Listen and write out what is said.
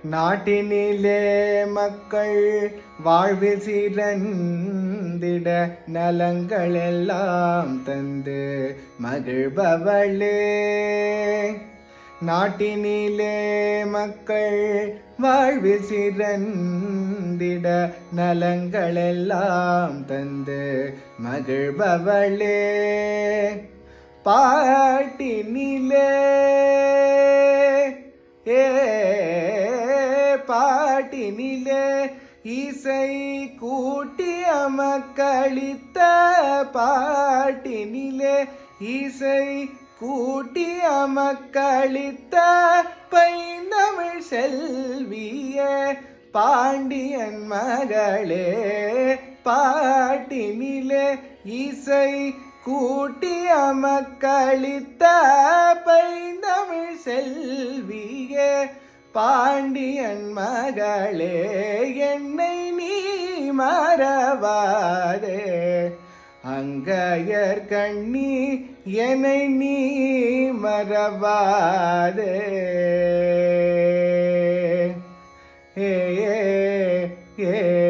நாட்டினிலே மக்கள் வாழ்வு சிறந்திட நலங்கள் எல்லாம் தந்து மகிழ்பவளே. நாட்டினிலே மக்கள் வாழ்வு சிறந்திட நலங்கள் எல்லாம் தந்து மகிழ்பவளே. பாட்டினிலே பாட்டினிலே இசை கூட்டி அமக்களித்த பாட்டினிலே இசை கூட்டி அமக்களித்த பைந்தமிழ் செல்விய பாண்டியன் மகளே. பாட்டினிலே இசை கூட்டி அமக்களித்த பைந்தமிழ் செல்விய பாண்டியன் மகளே. என்னை நீ மறவாதே அங்கையர் கண்ணி, என்னை நீ மறவாதே. ஏ ஏ ஏ